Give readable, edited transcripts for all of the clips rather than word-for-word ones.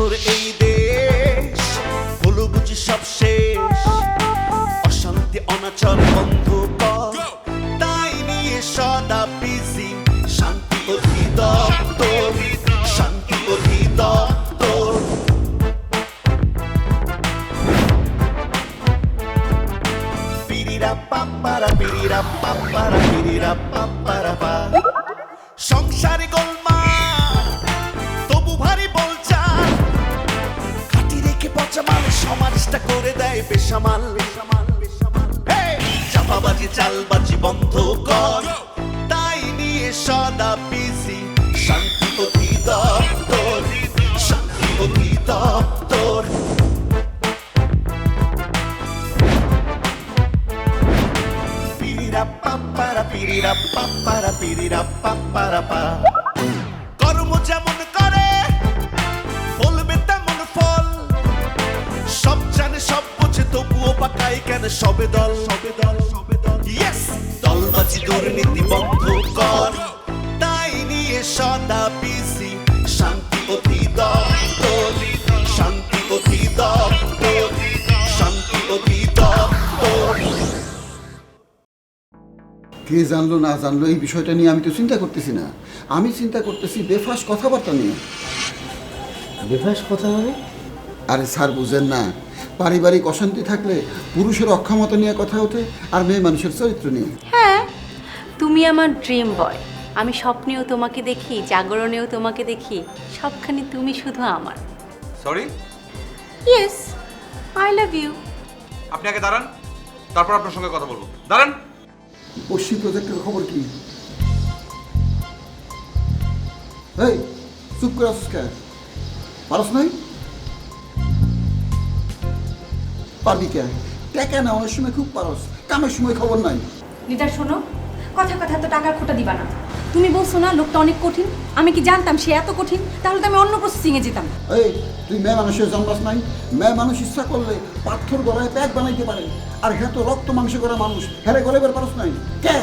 বন্ধুর এই দেশ, হলো বুঝি সব শেষ। অশান্তি অনাচর বন্ধ কর, তাই নিয়ে সদা বিজি। শান্তি অধিদপ্তর, শান্তি অধিদপ্তর। পিরিরা পাপ্পারা পিরিরা পাপ্পারা পিরিরা পাপ্পারা পা। সংসারে গোলমাল তবু ভারী বলচাল, খাটি রেখে পচা মাল সমাজটা করে দেয় বেসামাল। চাপাবাজি চালবাজি বন্ধ কর, তাই নিয়ে সদা বিজি। শান্তি অধিদপ্তর, শান্তি অধিদপ্তর। পিরিরা পাপ্পারা পিরিরা পাপ্পারা পিরিরা পাপ্পারা পা। কর্ম যেমন করে বলবে তেমন ফল, সব জানে সব বোঝে তবুও পাকায় কেন সবে দল। ইয়েস, দলবাজি দুর্নীতি বন্ধ কর, তাই নিয়ে সদা বিজি। শান্তি অধিদপ্তর, শান্তি অধিদপ্তর, শান্তি অধিদপ্তর। কে জানলো না জানলো এই বিষয়টা নিয়ে আমি তো চিন্তা করতেছি না। আমি চিন্তা করতেছি বেফাস কথাবার্তা নিয়ে। বেফাস কথা মানে? আরে স্যার বুঝেন না, পারিবারিক অশান্তি থাকলে পুরুষের অক্ষমতা নিয়ে কথা ওঠে, আর মেয়ে মানুষের চরিত্র নিয়ে। হ্যাঁ, তুমি আমার ড্রিম বয়। আমি স্বপ্নেও তোমাকে দেখি, জাগরণেও তোমাকে দেখি, সবখানে তুমি শুধু আমার। Sorry, yes, I love you. আপনি আগে দাঁড়ান, তারপর আপনার সঙ্গে কথা বলবো। দাঁড়ান। পশ্চিম প্রজেক্টের খবর কি? এই চুপ করে আসছিস কেন? পারস নাই? পারবি কেন? টাকা না অনেক সময় খুব পারস, কামের সময় খবর নাই। লিডার শোনো, কথা কথা তো টাকার খোটা দিবা না। তুমি বলছো না লোকটা অনেক কঠিন, আমি কি জানতাম সে এত কঠিন? তাহলে তো আমি অন্য প্রসেসিংয়ে যেতাম। এই তুই মেয়ে মানুষের জন্মাস নাই? মেয়ে মানুষ ইচ্ছা করলে পাথর গলায় প্যাক বানাইতে পারে, আর হ্যাঁ তো রক্ত মাংস করা মানুষ, হ্যাঁ গলে বের পারস নাই কে?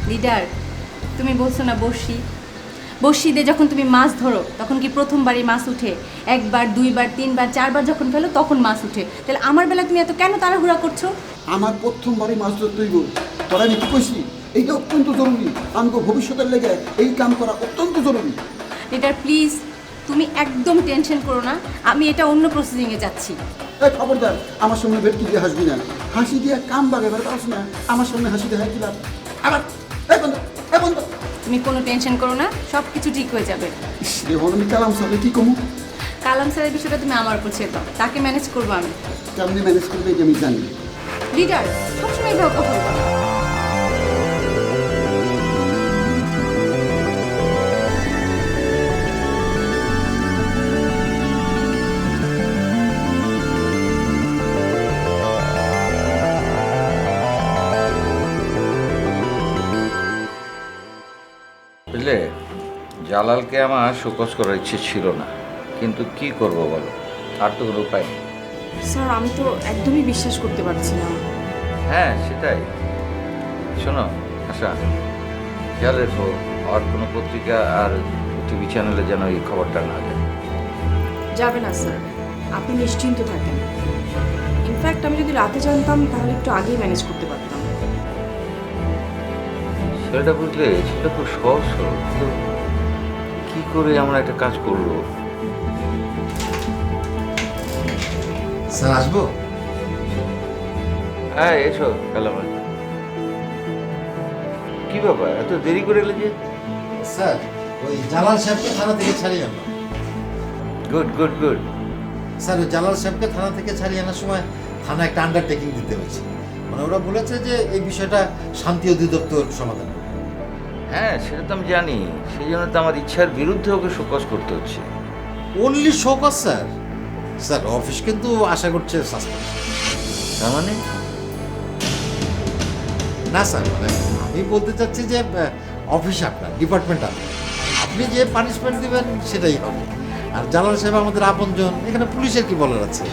লিডার, তুমি বলছো না বড়শি দিয়ে যখন তুমি মাছ ধরো তখন কি প্রথমবারই মাছ উঠে? একবার, দুইবার, তিনবার, চারবার যখন ফেলো তখন মাছ উঠে। তাহলে আমার বেলা তুমি এত কেন তাড়াহুড়া করছো? আমার প্রথমবারই মাছ ধরতেই গো। তোরা আমি কি কইছি? এইটা অত্যন্ত জরুরি, আমাকে ভবিষ্যতের লেগে এই কাম করা অত্যন্ত জরুরি। লিডার প্লিজ, তুমি একদম টেনশন করো না, আমি এটা অন্য প্রসেসিংয়ে যাচ্ছি। এই খবরদার, আমার সামনে ভেটকি দিয়ে হাসবি না। হাসি দিয়ে কাম বাগে বের পারস না, আমার সামনে হাসি দিয়ে কি লাভ? আবার এই বন্ধ, এই বন্ধ। তুমি কোনো টেনশন করো না, সব কিছু ঠিক হয়ে যাবে। এখন আমি কালাম সাহেব কি কমু? কালাম স্যারের বিষয়টা তুমি আমার উপর ছেড়ে দাও, তাকে ম্যানেজ করবো আমি। কেমনি ম্যানেজ করবে এটা আমি জানি। লিডার সবসময় এইভাবে কথা বলবো না। বুঝলে, জালালকে আমার শোকজ করার ইচ্ছে ছিল না, কিন্তু কি করব বলো, আর তো কোনো উপায় নেই। স্যার আমি তো একদমই বিশ্বাস করতে পারছি না। হ্যাঁ সেটাই। শোনো আশা, খেয়াল রেখো আর কোনো পত্রিকা আর টিভি চ্যানেলে যেন এই খবরটা না যায়। যাবে না স্যার, আপনি নিশ্চিন্ত থাকেন। ইনফ্যাক্ট আমি যদি রাতে জানতাম তাহলে একটু আগেই ম্যানেজ করতে পারতাম। সেটা বুঝলে সেটা খুব সহজ সরল, কিন্তু কি করে আমরা একটা কাজ করবো? স্যার আসবো? হ্যাঁ এসো কালাম। কি ব্যাপার এত দেরি করে এলে যে? স্যার ওই জালাল সাহেবকে থানা থেকে ছাড়িয়ে আনলাম। Good good good. স্যার ওই জালাল সাহেবকে থানা থেকে ছাড়িয়ে আনার সময় থানা একটা আন্ডারটেকিং দিতে হয়েছে। মানে ওরা বলেছে যে এই বিষয়টা শান্তি অধিদপ্তর সমাধান করবে। হ্যাঁ সেটা তো আমি জানি, সেই জন্য তো আমার ইচ্ছার বিরুদ্ধে ওকে শোকজ করতে হচ্ছে। Only show cause sir. Sir office কিন্তু আশা করছে সাসপেন্ড। তার মানে? না স্যার, মানে আমি বলতে চাচ্ছি যে অফিস আপনার, ডিপার্টমেন্ট আপনার, আপনি যে পানিশমেন্ট দিবেন সেটাই হবে। আর জালাল সাহেব আমাদের আপনজন, এখানে পুলিশের কি বলার আছে?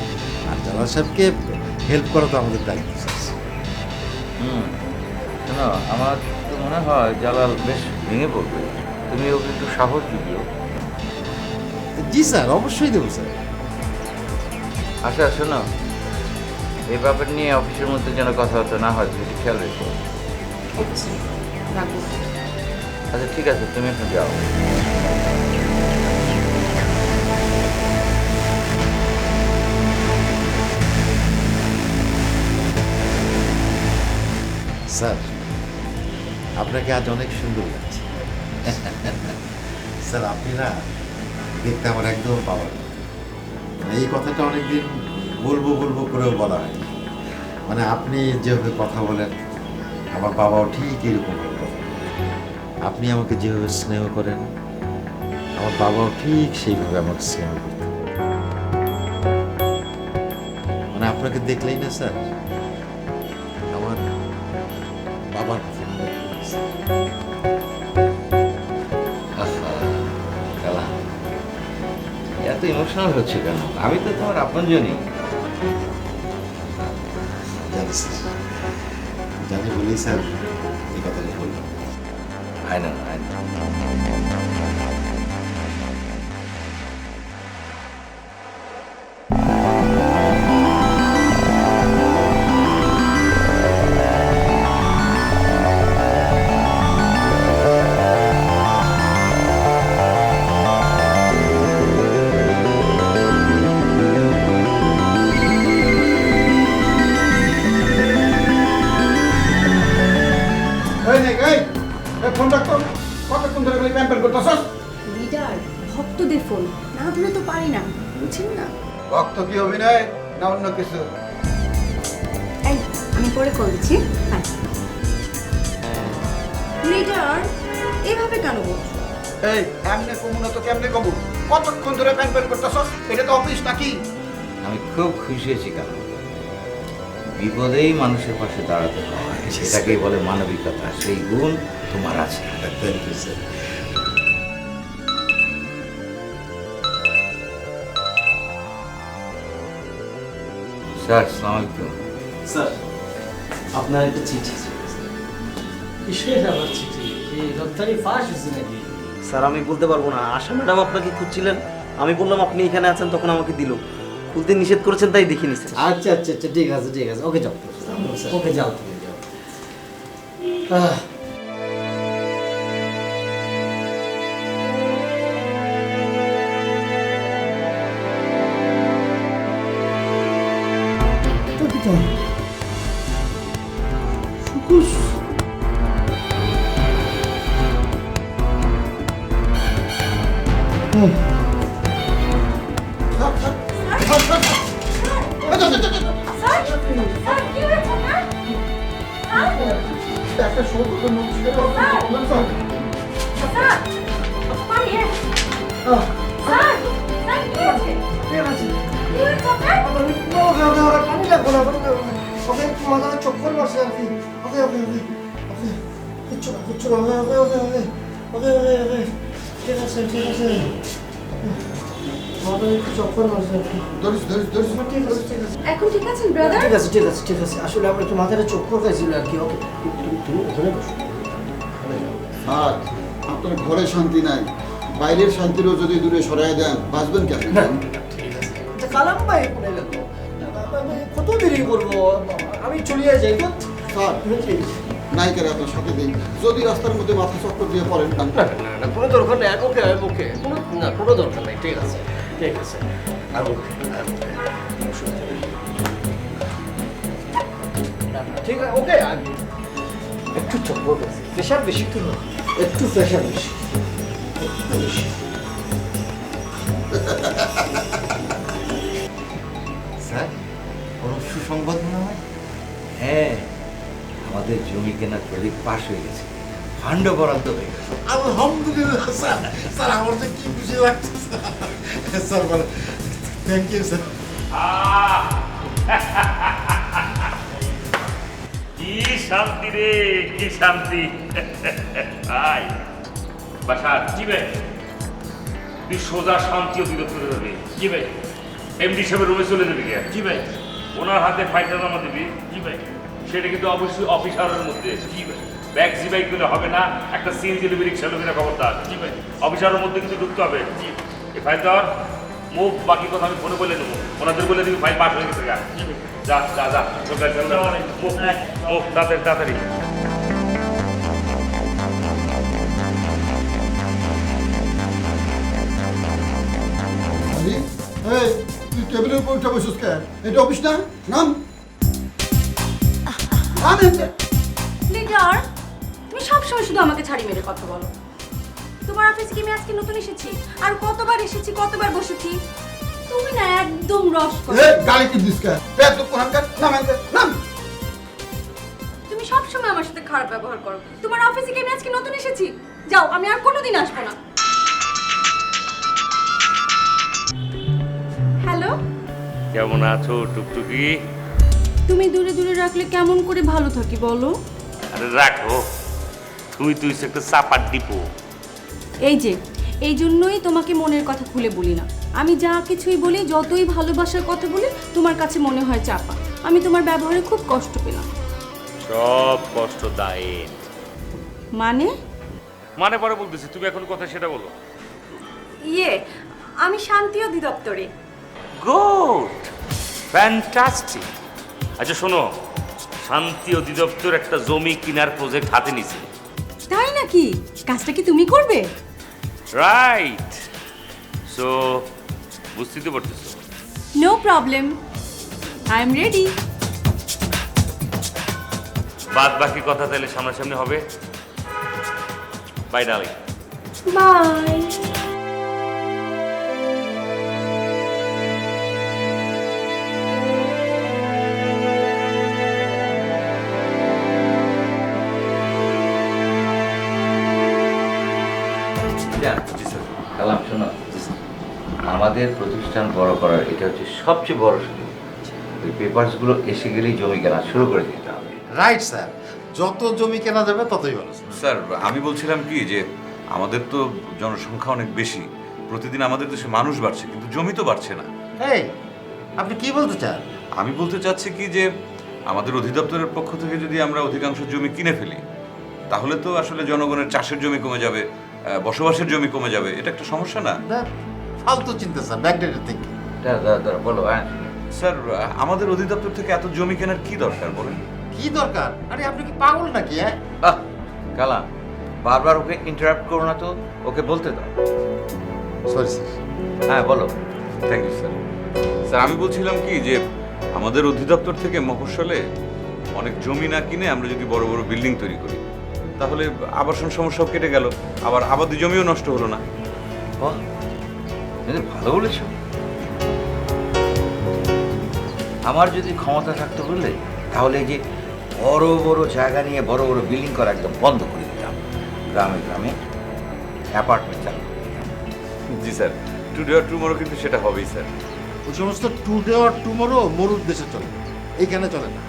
আর জালাল সাহেবকে হেল্প করা তো আমাদের দায়িত্ব স্যার। শোনো, আমার তো মনে হয় জালাল বেশ ভেঙে পড়বে, তুমি ওকে একটু সাহস দিও। জি স্যার, অবশ্যই দেবো স্যার। আচ্ছা শোনো, এই ব্যাপার নিয়ে অফিসের মধ্যে যেন কথাবার্তা না হয়, তুমি একটু খেয়াল রেখো। ওকে স্যার, রাখবো। আচ্ছা ঠিক আছে, তুমি এখন যাও। স্যার, আপনাকে আজ অনেক সুন্দর লাগছে। স্যার, আপনি না দেখতে আমার একদম বাবার মতো। মানে এই কথাটা অনেকদিন বলবো বলবো করেও বলা হয়। মানে আপনি যেভাবে কথা বলেন, আমার বাবাও ঠিক এরকম ভাবে কথা বলেন। আপনি আমাকে যেভাবে স্নেহ করেন, আমার বাবাও ঠিক সেইভাবে আমাকে স্নেহ করতেন। মানে আপনাকে দেখলেই না স্যার, আমার বাবার কথা মনে পড়ে স্যার। আহা, কালা, এত ইমোশনাল হচ্ছে কেন? আমি তো তোমার আপনজনই। জানি স্যার, জানি বলেই স্যার এই কথাটা বললাম। আয় না, আয় না। ফোন রাখতো, কতক্ষণ ধরে খালি প্যাম্পেল করতেছস? লিডার, ভক্তদের ফোন না ধরে তো পারি না, বুঝছেন না? ভক্ত কি অভিনয় না অন্য কিছু? এই, আমি পরে কল দিচ্ছি। হ্যাঁ লিডার, এভাবে কেন বলছো? এই এমনে কমু না তো কেমনে কমু? কতক্ষণ ধরে প্যাম্পেল করতেছস? এটা তো অফিস নাকি? আমি খুব খুশি হয়েছি কারণ বিপদেই মানুষের পাশে দাঁড়াতে হয়, সেটাকেই বলে মানবিকতা। সেই গুণ তোমার আছে। Thank you sir. স্যার, আসসালামু আলাইকুম। স্যার, আপনার একটা চিঠি ছিল। কিসের আবার চিঠি? কি রপ্তানি ফাঁস হয়েছে নাকি? স্যার আমি বলতে পারবো না। আশা ম্যাডাম আপনাকে খুঁজছিলেন, আমি বললাম আপনি এখানে আছেন, তখন আমাকে দিল। খুলতে নিষেধ করেছেন তাই দেখিনি স্যার। আচ্ছা আচ্ছা আচ্ছা, ঠিক আছে ঠিক আছে, ওকে যাও, ওকে যাও, তুমি যাও। একটা শোক তো মুশকিল চক্কর মারছে আর কি। ওকে ওকে ওকে ওকে, কিচ্ছু না কিচ্ছু না, ওকে ওকে ওকে ওকে ওকে ওকে, ঠিক আছে ঠিক আছে। মাথায় একটু চক্কর মারছে আর কি। ধরিস ধরিস ধরিস, ঠিক আছে ঠিক আছে এখন ঠিক আছেন ব্রাদার? ঠিক আছে ঠিক আছে ঠিক আছে, আসলে আমার একটু মাথাটা চক্কর খাইছিল আর কি। ওকে, তুমি ওখানে বসো। আর আপনার ঘরে শান্তি নাই, বাইরের শান্তিরও যদি দূরে সরাই দেন বাঁচবেন কেন? ঠিক আছে, আচ্ছা কালাম ভাই কোনে গেল? কত দেরি করবো, আমি চলিয়ে যাই তো। স্যার, নায়িকার আপনার সাথে দিন, যদি রাস্তার মধ্যে মাথা চক্কর দিয়ে পড়েন না না না, কোনো দরকার নেই। ওকে ওকে, কোনো না, কোনো দরকার নেই। ঠিক আছে ঠিক আছে, আর ওকে আর ওকে, ঠিক আছে ওকে। আগে একটু চক্কর বেশি, প্রেশার বেশি তো না, একটু প্রেশার বেশি, একটু বেশি। স্যার, কোনো সুসংবাদ মনে হয়? হ্যাঁ, আমাদের জমি কেনার প্রজেক্ট পাস হয়ে গেছে, ফান্ড বরাদ্দ হয়ে গেছে। আলহামদুলিল্লাহ স্যার। স্যার, আমার তো কি খুশি লাগছে স্যার। বলো, থ্যাংক ইউ স্যার। কি শান্তি রে, কি শান্তি। ভাই বাসার জি ভাই, তুই সোজা শান্তি অধিরোধ করে যাবি। জি ভাই, এমডি সাহেবের রুমে চলে যাবি কে? জি ভাই, ওনার হাতে ফাইলটা জমা দিবি। জি ভাই, সেটা কিন্তু অবশ্যই অফিসারের মধ্যে। জি ভাই, ব্যাগ জি বাইক করলে হবে না, একটা সিএনজি লিবি রিক্সা লোকেরা খবরদার। জি ভাই, অফিসারের মধ্যে কিন্তু ঢুকতে হবে। জি এই ফাইল ধর, মুভ, বাকি কথা আমি ফোনে বলে দেবো, ওনাদের বলে দিবি ফাইল পাস হয়ে গেছে। যা যা যা যা, মুভ তাড়াতাড়ি তাড়াতাড়ি। আরে, এই, তুই টেবিলের উপর উঠে বসিস কেন? এটা অফিস না? নাম নাম এতে। লিডার, তুমি সবসময় শুধু আমাকে ছাড়ি মেরে কথা বলো। তোমার অফিসে কি আমি আজকে নতুন এসেছি? আর কতবার এসেছি, কতবার বসেছি? তুমি না একদম রস করো। এই, গালি কি দিস কেন? পেট তো কোরআনকার, নাম এতে, নাম। তুমি সবসময় আমার সাথে খারাপ ব্যবহার করো। তোমার অফিসে কি আমি আজকে নতুন এসেছি? যাও, আমি আর কোনোদিন আসবো না। হ্যালো, কেমন আছো টুকটুকি? তুমি দূরে দূরে রাখলে কেমন করে ভালো থাকি বলো? আরে রাখো, তুই একটা চাপার ডিপো। এই জন্যই তোমাকে মনের কথা খুলে বলি না। আমি যা কিছুই বলি, যতই ভালোবাসার কথা বলি, তোমার কাছে মনে হয় চাপা। আমি তোমার ব্যবহারে খুব কষ্ট পেলাম। সব কষ্ট দায়ের। মানে পরে বলতেছি, তুমি এখন কথা সেটা বলো। আমি শান্তি অধিদপ্তরে। Good, fantastic. আচ্ছা শোনো, শান্তি অধিদপ্তর একটা জমি কেনার প্রজেক্ট হাতে নিছে। তাই নাকি? কাজটা কি তুমি করবে? রাইট। সো বুঝতে তো পারতেছো। No problem, I am ready. বাদ বাকি কথা তাহলে সামনাসামনি হবে। Bye darling. বাই। জি স্যার। কালাম শোনো, আমাদের প্রতিষ্ঠান বড় করার এটা হচ্ছে সবচেয়ে বড় সুযোগ। ওই পেপারসগুলো এসে গেলেই জমি কেনা শুরু করে দিতে হবে। রাইট স্যার, যত জমি কেনা যাবে ততই ভালো। স্যার আমি বলছিলাম কি যে আমাদের তো জনসংখ্যা অনেক বেশি, প্রতিদিন আমাদের দেশে মানুষ বাড়ছে কিন্তু জমি তো বাড়ছে না। এই, আপনি কি বলতে চান? আমি বলতে চাচ্ছি কি যে আমাদের অধিদপ্তরের পক্ষ থেকে যদি আমরা অধিকাংশ জমি কিনে ফেলি তাহলে তো আসলে জনগণের চাষের জমি কমে যাবে, বসবাসের জমি কমে যাবে। এটা একটা সমস্যা না? ফালতু চিন্তা স্যার, ব্যাকডেটেড থিঙ্কিং। বলো। হ্যাঁ স্যার, আমাদের অধিদপ্তর থেকে এত জমি কেনার কি দরকার বলেন? কি দরকার? আরে আপনি কি পাগল নাকি? হ্যাঁ কালাম, বারবার ওকে ইন্টারাপ্ট করো না তো, ওকে বলতে দাও। Sorry sir. হ্যাঁ বলো। Thank you sir. স্যার আমি বলছিলাম কি যে আমাদের অধিদপ্তর থেকে মফস্বলে অনেক জমি না কিনে আমরা যদি বড় বড় বিল্ডিং তৈরি করি তাহলে আবাসন সমস্যাও কেটে গেল, আবার আবাদি জমিও নষ্ট হলো না। ভালো বলেছ। আমার যদি ক্ষমতা থাকতো বললে তাহলে যে বড় বড় জায়গা নিয়ে বড় বড় বিল্ডিং করা একদম বন্ধ করে দিতাম, গ্রামে গ্রামে অ্যাপার্টমেন্ট চালু করে দিতাম। জি স্যার, টুডে অর টুমরো কিন্তু সেটা হবেই স্যার। ওই সমস্ত টুডে অর টুমরো মরুর দেশে চলে, এইখানে চলে না।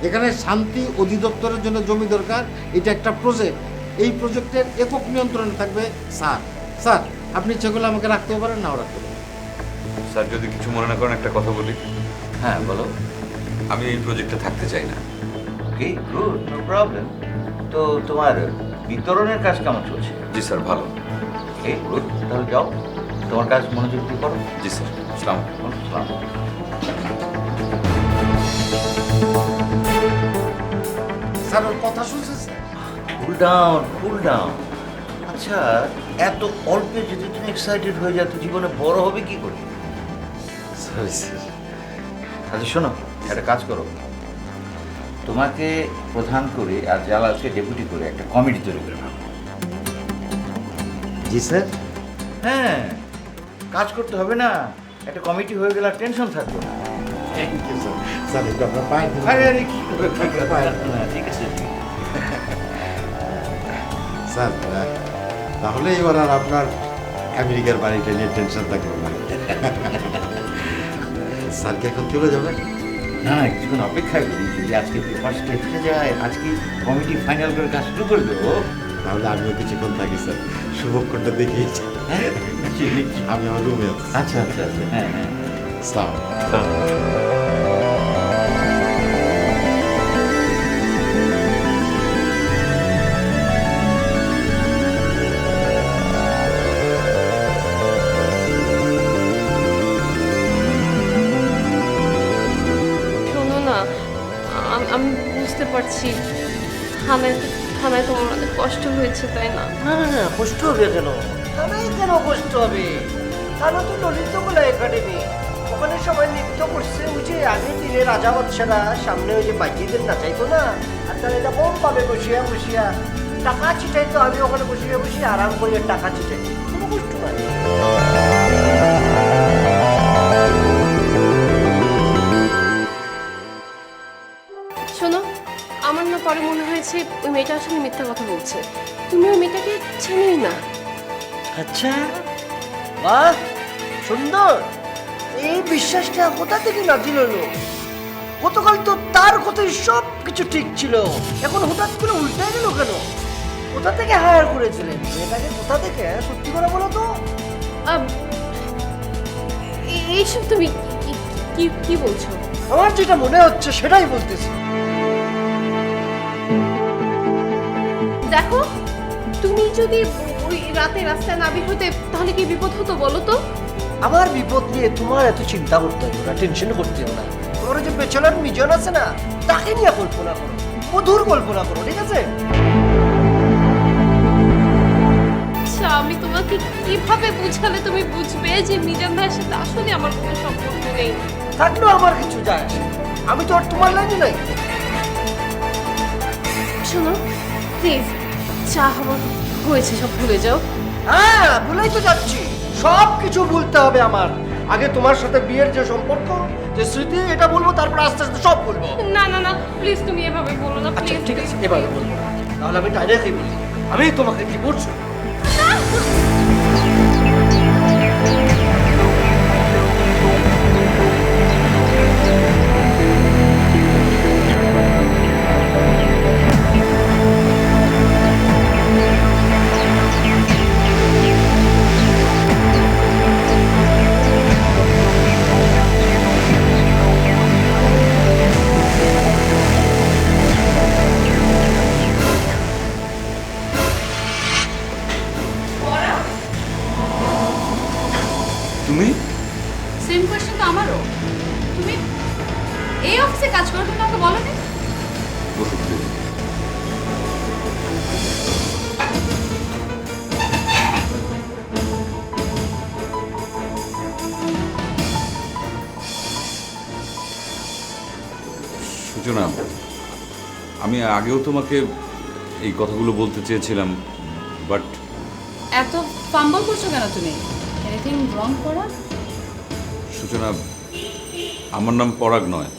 এখানে শান্তি অধিদপ্তরের জন্য জমি দরকার, এটা একটা প্রজেক্ট। এই প্রজেক্টের একক নিয়ন্ত্রণে থাকবে স্যার। স্যার আপনি ইচ্ছে করলে আমাকে রাখতেও পারেন, নাও রাখতে পারেন। স্যার যদি কিছু মনে না করেন একটা কথা বলি। হ্যাঁ বলো। আমি এই প্রজেক্টে থাকতে চাই না। ওকে, গুড, নো প্রবলেম। তো তোমার বিতরণের কাজ কেমন চলছে? জি স্যার, ভালো। ওকে, গুড, তাহলে যাও, তোমার কাজ মনোযোগ দিয়ে করো। জি স্যার, আসসালামু আলাইকুম। স্যার ওর কথা শুনছেন sir? Cool down, cool down. আচ্ছা, এত অল্পে যদি তুমি এক্সাইটেড হয়ে যাও তো জীবনে বড় হবে কি করে? Sorry sir. আচ্ছা শোনো, একটা কাজ করো, তোমাকে প্রধান করে আর জালালকে ডেপুটি করে একটা কমিটি তৈরি করে নাও। জি স্যার। হ্যাঁ, কাজ করতে হবে না, একটা কমিটি হয়ে গেলে আর টেনশন থাকবে না। Thank you sir. স্যার একটু আপনার পায়ে ধরে- আরে আরে কি করে, ঠিক আছে। স্যার তাহলে এবার আর আপনার আমেরিকার বাড়িটা নিয়ে টেনশন থাকবে না। স্যার কি এখন চলে যাবেন? না না, কিছুক্ষণ অপেক্ষা করি, যদি আজকে পেপারসটা এসে যায়, আজকে কমিটি ফাইনাল করে কাজ শুরু করে দেবো। তাহলে আমিও কিছুক্ষণ থাকি স্যার, শুভক্ষণটা দেখেই হ্যাঁ, আমি আমার রুমে আছি। আচ্ছা আচ্ছা আচ্ছা, হ্যাঁ হ্যাঁ। আসসালামু থানায় তোমার অনেক কষ্ট হয়েছে তাই না? না না না, কষ্ট হবে কেন? থানায় কেন কষ্ট হবে? থানা তো ললিতকলা একাডেমি, ওখানে সবাই নৃত্য করছে। ওই যে আগের দিনে রাজা বাদশারা সামনে ওই যে বাইজিদের নাচাইতো না, আর তারা এটা কম পাবে বসিয়া বসিয়া টাকা ছিটাইতো। আমি ওখানে বসিয়া বসিয়া আরাম করে টাকা ছিটাই, কোনো কষ্ট নাই। শোনো, আমার না পরে মনে হয়েছে ওই মেয়েটা আসলে মিথ্যা কথা বলছে। তুমি ওই মেয়েটাকে চেনোই না। আচ্ছা, বাহ, সুন্দর। এই বিশ্বাসটা কোথা থেকে নাজিল হলো? গতকাল তো তার কথাই সব কিছু ঠিক ছিল, এখন হঠাৎ করে উল্টে গেল কেন? কোথা থেকে হায়ার করেছিলেন মেয়েটাকে? কোথা থেকে? সত্যি করে বলো তো। এইসব তুমি কি কি বলছো? আমার যেটা মনে হচ্ছে সেটাই বলতেছি। দেখো, তুমি যদি ওই রাতে রাস্তায় না বের হতে তাহলে কি বিপদ হতো বলো তো? আমার বিপদ নিয়ে তোমার এত চিন্তা করতে হবে না, টেনশন করতে হবে না। তোমার যে পেছনের মিজন আছে না, তাকে নিয়ে কল্পনা করো, মধুর কল্পনা করো, ঠিক আছে? আচ্ছা, আমি তোমাকে কিভাবে বুঝালে তুমি বুঝবে যে মিজান ভাইয়ের সাথে আসলে আমার কোনো সম্পর্ক নেই? থাকলেও আমার কিছু যায় আসে, আমি তো আর তোমার লাইনে নাই। শোনো প্লিজ, চা আমার হয়েছে, সব ভুলে যাও। হ্যাঁ, ভুলেই তো যাচ্ছি। সব কিছু ভুলতে হবে আমার। আগে তোমার সাথে বিয়ের যে সম্পর্ক, যে স্মৃতি, এটা বলবো, তারপর আস্তে আস্তে সব বলবো। না না না, প্লিজ তুমি এভাবে বলো না, আচ্ছা প্লিজ। ঠিক আছে, এভাবে বলবো। তাহলে আমি ডাইরেক্টই বলি, আমি তোমাকে কি বলছি। তুমি সেম কোয়েশ্চেন তো আমারও। তুমি এই অফিসে কাজ করো, তুমি আমাকে বলো না? বসো please। সূচনা, আমি আগেও তোমাকে এই কথাগুলো বলতে চেয়েছিলাম, বাট এত ফাম্বল করছো কেন তুমি? এনিথিং রং করা? সূচনা, আমার নাম পরাগ নয়,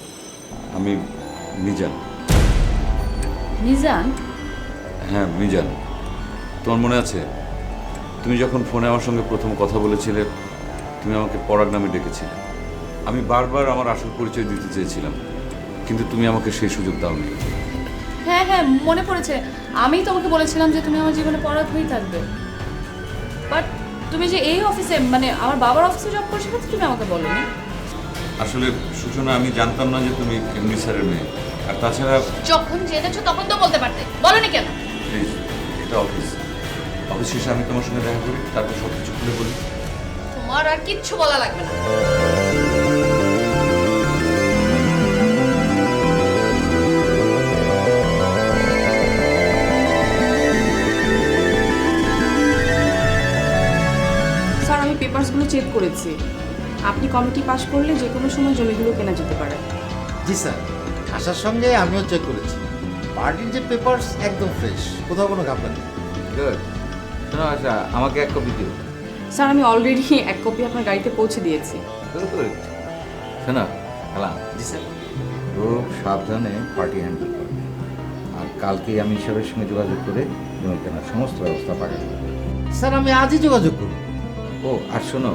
আমি মিজান। মিজান? হ্যাঁ মিজান। তোমার মনে আছে তুমি যখন ফোনে আমার সঙ্গে প্রথম কথা বলেছিলে, তুমি আমাকে পরাগ নামে ডেকেছিলে। আমি বারবার আমার আসল পরিচয় দিতে চেয়েছিলাম, কিন্তু তুমি আমাকে সেই সুযোগ দাওনি। হ্যাঁ হ্যাঁ, মনে পড়েছে। আমি তোমাকে বলেছিলাম যে তুমি আমার জীবনে পরাগ হয়েই থাকবে। বাট তুমি যে এই অফিসে, মানে আমার বাবার অফিসে জব করছো, সেটা তো তুমি আমাকে বলোনি। আসলে সূচনা, আমি জানতাম না যে তুমি এমডি স্যারের মেয়ে। আর তাছাড়া যখন জেনেছো তখন তো বলতে পারতে, বলোনি কেন? প্লিজ, এটা অফিস, অফিস শেষে আমি তোমার সঙ্গে দেখা করি, তারপর সব কিছু খুলে বলি। তোমার আর কিচ্ছু বলা লাগবে না। স্যার, আমি পেপারসগুলো চেক করেছি। আপনি কমিটি পাস করলে যে কোনো সময় জমিগুলো কেনা যেতে পারে। জি স্যার, আসার সঙ্গে আমিও চেক করেছি। পার্টির যে পেপারস একদম ফ্রেশ, কোথাও কোনো ঘাপলা নেই। গুড। শোনো আচ্ছা, আমাকে এক কপি দিও। স্যার, আমি অলরেডি এক কপি আপনার গাড়িতে পৌঁছে দিয়েছি। গুড। শোনো কালাম। জি স্যার। খুব সাবধানে পার্টি হ্যান্ডেল করবে, আর কালকেই আমি ঈশ্বরের সঙ্গে যোগাযোগ করে জমি কেনার সমস্ত ব্যবস্থা পাঠাবো। স্যার, আমি আজই যোগাযোগ করব। ও আর শোনো,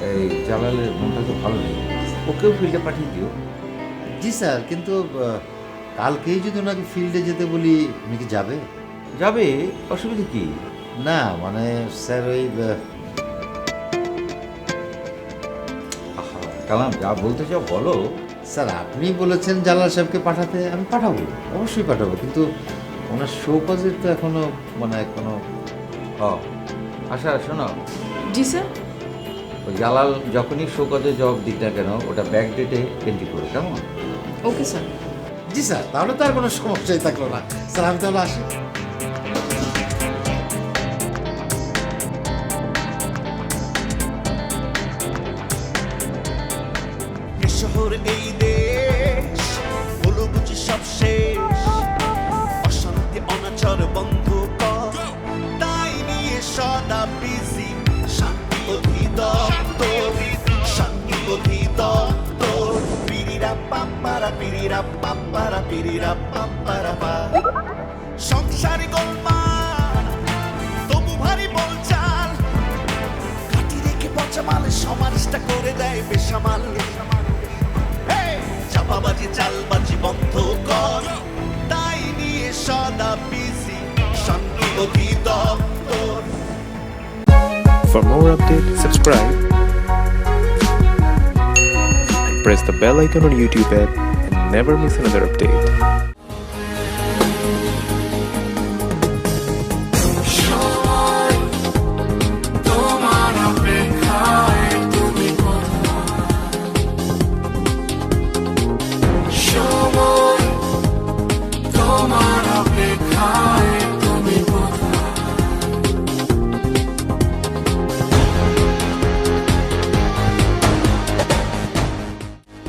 এই জালালের মনটা তো ভালো নেই, ওকেও ফিল্ডে পাঠিয়ে দিও। জি স্যার, কিন্তু কালকেই যদি ওনাকে ফিল্ডে যেতে বলি, উনি কি যাবে? যাবে, অসুবিধা কি? না মানে স্যার ওই কালাম, যা বলতে চাও বলো। স্যার, আপনি বলেছেন জালাল সাহেবকে পাঠাতে, আমি পাঠাবো, অবশ্যই পাঠাবো, কিন্তু ওনার শোকজের তো এখনো মানে কোনো। আচ্ছা শোনো। জি স্যার। ওই জালাল যখনই শোকজে জবাব দিক না কেন, ওটা ব্যাক ডেটে এন্ট্রি করো, কেমন? Okay sir. জি স্যার, তাহলে তো আর কোনো সমস্যাই থাকলো না। স্যার আমি তাহলে আসি। এ শহর এই দেশ হলো বুঝি সব শেষ, অশান্তি অনাচার বন্ধ কর, তাই নিয়ে সদা বিজি শান্তি অধিদপ্তর, শান্তি অধিদপ্তর। পিরিরা পাপ্পারা পিরিরা পাপ্পারা পিরিরা পাপ্পারা পা। সংসারে গোলমাল তবু ভারী বলচাল, কাটি রেখে পচা মাল সমাজটা করে দেয় বেসামাল। চাপাবাজি চালবাজি বন্ধ কর, তাই নিয়ে সদা বিজি শান্তি অধিদপ্তর। For more updates, subscribe and press the bell icon on YouTube app and never miss another update.